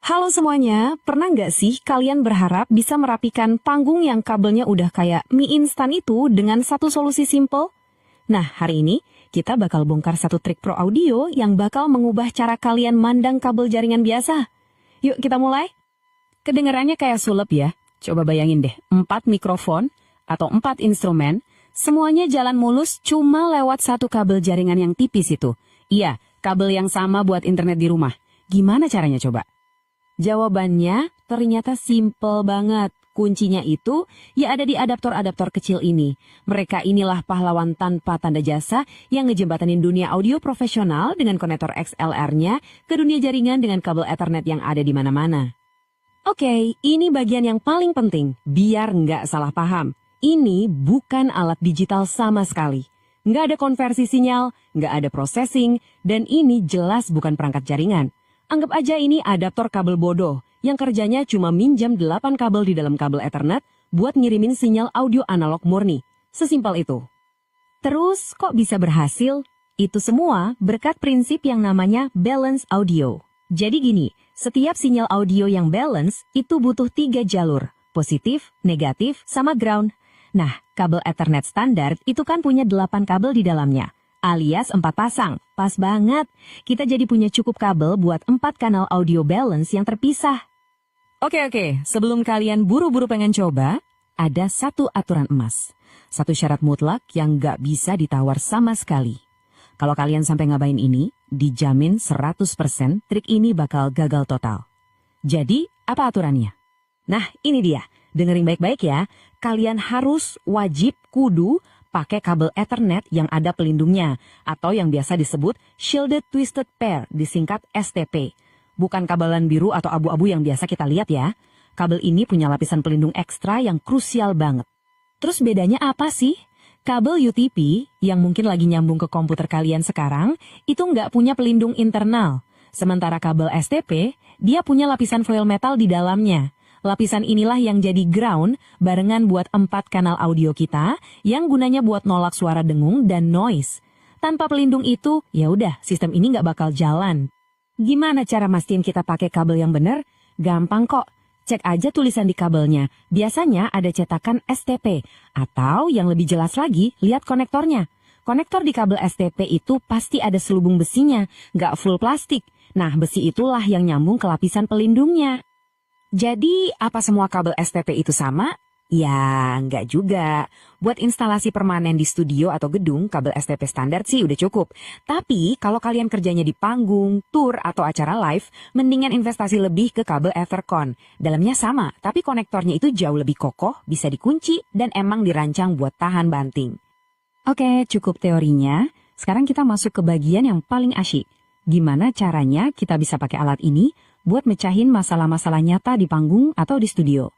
Halo semuanya, pernah nggak sih kalian berharap bisa merapikan panggung yang kabelnya udah kayak mie instan itu dengan satu solusi simple? Nah, hari ini kita bakal bongkar satu trik pro audio yang bakal mengubah cara kalian mandang kabel jaringan biasa. Yuk kita mulai. Kedengarannya kayak sulap ya. Coba bayangin deh, 4 mikrofon atau 4 instrumen, semuanya jalan mulus cuma lewat satu kabel jaringan yang tipis itu. Iya, kabel yang sama buat internet di rumah. Gimana caranya coba? Jawabannya ternyata simple banget. Kuncinya itu ya ada di adaptor-adaptor kecil ini. Mereka inilah pahlawan tanpa tanda jasa yang ngejembatanin dunia audio profesional dengan konektor XLR-nya ke dunia jaringan dengan kabel Ethernet yang ada di mana-mana. Oke, ini bagian yang paling penting, biar nggak salah paham. Ini bukan alat digital sama sekali. Nggak ada konversi sinyal, nggak ada processing, dan ini jelas bukan perangkat jaringan. Anggap aja ini adaptor kabel bodoh yang kerjanya cuma minjam 8 kabel di dalam kabel Ethernet buat ngirimin sinyal audio analog murni. Sesimpel itu. Terus kok bisa berhasil? Itu semua berkat prinsip yang namanya balance audio. Jadi gini, setiap sinyal audio yang balance itu butuh 3 jalur, positif, negatif, sama ground. Nah, kabel Ethernet standar itu kan punya 8 kabel di dalamnya. Alias 4 pasang, pas banget. Kita jadi punya cukup kabel buat 4 kanal audio balance yang terpisah. Oke, sebelum kalian buru-buru pengen coba, ada satu aturan emas. Satu syarat mutlak yang gak bisa ditawar sama sekali. Kalau kalian sampai ngabain ini, dijamin 100% trik ini bakal gagal total. Jadi, apa aturannya? Nah, ini dia. Dengerin baik-baik ya. Kalian harus, wajib, kudu pakai kabel Ethernet yang ada pelindungnya, atau yang biasa disebut Shielded Twisted Pair, disingkat STP. Bukan kabelan biru atau abu-abu yang biasa kita lihat ya. Kabel ini punya lapisan pelindung ekstra yang krusial banget. Terus bedanya apa sih? Kabel UTP, yang mungkin lagi nyambung ke komputer kalian sekarang, itu nggak punya pelindung internal. Sementara kabel STP, dia punya lapisan foil metal di dalamnya. Lapisan inilah yang jadi ground barengan buat 4 kanal audio kita yang gunanya buat nolak suara dengung dan noise. Tanpa pelindung itu, ya udah sistem ini nggak bakal jalan. Gimana cara mastiin kita pakai kabel yang benar? Gampang kok. Cek aja tulisan di kabelnya. Biasanya ada cetakan STP. Atau yang lebih jelas lagi, lihat konektornya. Konektor di kabel STP itu pasti ada selubung besinya, nggak full plastik. Nah, besi itulah yang nyambung ke lapisan pelindungnya. Jadi, apa semua kabel STP itu sama? Ya, enggak juga. Buat instalasi permanen di studio atau gedung, kabel STP standar sih udah cukup. Tapi, kalau kalian kerjanya di panggung, tour, atau acara live, mendingan investasi lebih ke kabel Ethercon. Dalamnya sama, tapi konektornya itu jauh lebih kokoh, bisa dikunci, dan emang dirancang buat tahan banting. Oke, cukup teorinya. Sekarang kita masuk ke bagian yang paling asyik. Gimana caranya kita bisa pakai alat ini buat mecahin masalah-masalah nyata di panggung atau di studio.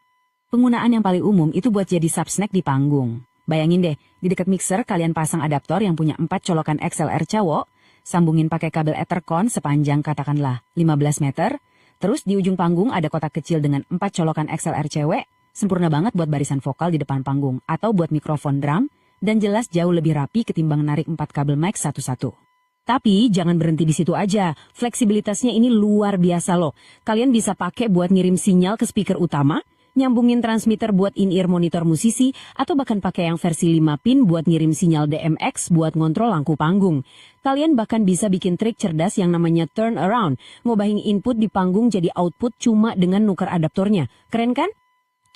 Penggunaan yang paling umum itu buat jadi subsnack di panggung. Bayangin deh, di dekat mixer kalian pasang adaptor yang punya 4 colokan XLR cowok, sambungin pakai kabel Ethercon sepanjang katakanlah 15 meter, terus di ujung panggung ada kotak kecil dengan 4 colokan XLR cewek, sempurna banget buat barisan vokal di depan panggung atau buat mikrofon drum, dan jelas jauh lebih rapi ketimbang narik 4 kabel mic satu-satu. Tapi jangan berhenti di situ aja, fleksibilitasnya ini luar biasa loh. Kalian bisa pakai buat ngirim sinyal ke speaker utama, nyambungin transmitter buat in-ear monitor musisi, atau bahkan pakai yang versi 5 pin buat ngirim sinyal DMX buat ngontrol lampu panggung. Kalian bahkan bisa bikin trik cerdas yang namanya turn around, ngobahin input di panggung jadi output cuma dengan nuker adaptornya. Keren kan?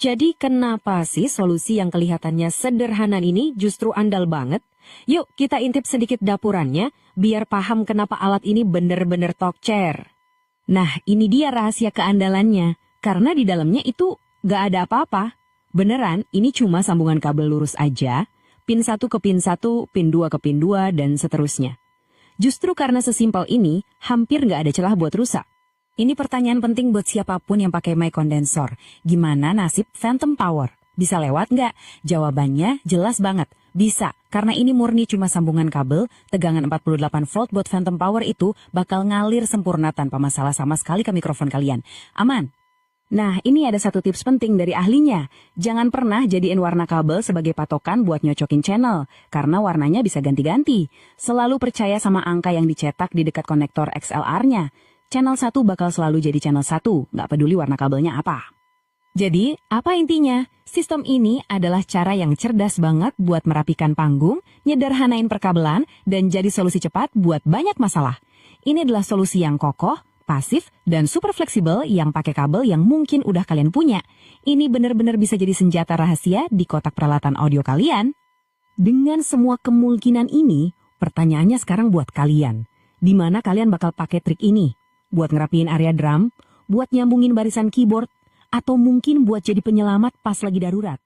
Jadi kenapa sih solusi yang kelihatannya sederhana ini justru andal banget? Yuk kita intip sedikit dapurannya, biar paham kenapa alat ini bener-bener talk chair. Nah ini dia rahasia keandalannya, karena di dalamnya itu gak ada apa-apa. Beneran ini cuma sambungan kabel lurus aja, pin 1 ke pin 1, pin 2 ke pin 2, dan seterusnya. Justru karena sesimpel ini, hampir gak ada celah buat rusak. Ini pertanyaan penting buat siapapun yang pakai mic kondensor. Gimana nasib phantom power? Bisa lewat nggak? Jawabannya jelas banget. Bisa, karena ini murni cuma sambungan kabel, tegangan 48 volt buat phantom power itu bakal ngalir sempurna tanpa masalah sama sekali ke mikrofon kalian. Aman. Nah, ini ada satu tips penting dari ahlinya. Jangan pernah jadiin warna kabel sebagai patokan buat nyocokin channel, karena warnanya bisa ganti-ganti. Selalu percaya sama angka yang dicetak di dekat konektor XLR-nya. channel 1 bakal selalu jadi channel 1, nggak peduli warna kabelnya apa. Jadi, apa intinya? Sistem ini adalah cara yang cerdas banget buat merapikan panggung, nyederhanain perkabelan, dan jadi solusi cepat buat banyak masalah. Ini adalah solusi yang kokoh, pasif, dan super fleksibel yang pakai kabel yang mungkin udah kalian punya. Ini benar-benar bisa jadi senjata rahasia di kotak peralatan audio kalian. Dengan semua kemungkinan ini, pertanyaannya sekarang buat kalian. Di mana kalian bakal pakai trik ini? Buat ngerapiin area drum, buat nyambungin barisan keyboard, atau mungkin buat jadi penyelamat pas lagi darurat.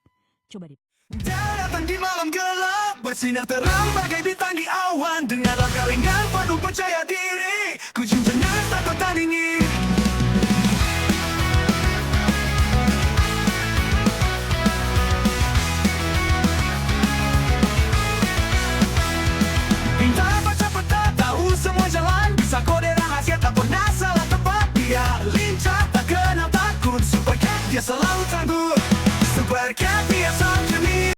Coba deh. Datang di malam gelap, bersinar terang bagai bintang di awan. Dengan langkah ringan penuh percaya diri, ku cincang takut tandingi. Pintar baca peta, tahu semua jalan, bisa kode rahasia tak pernah salah tempat. Dia lincah tak kenal takut, super cat dia selalu tangguh. Super cat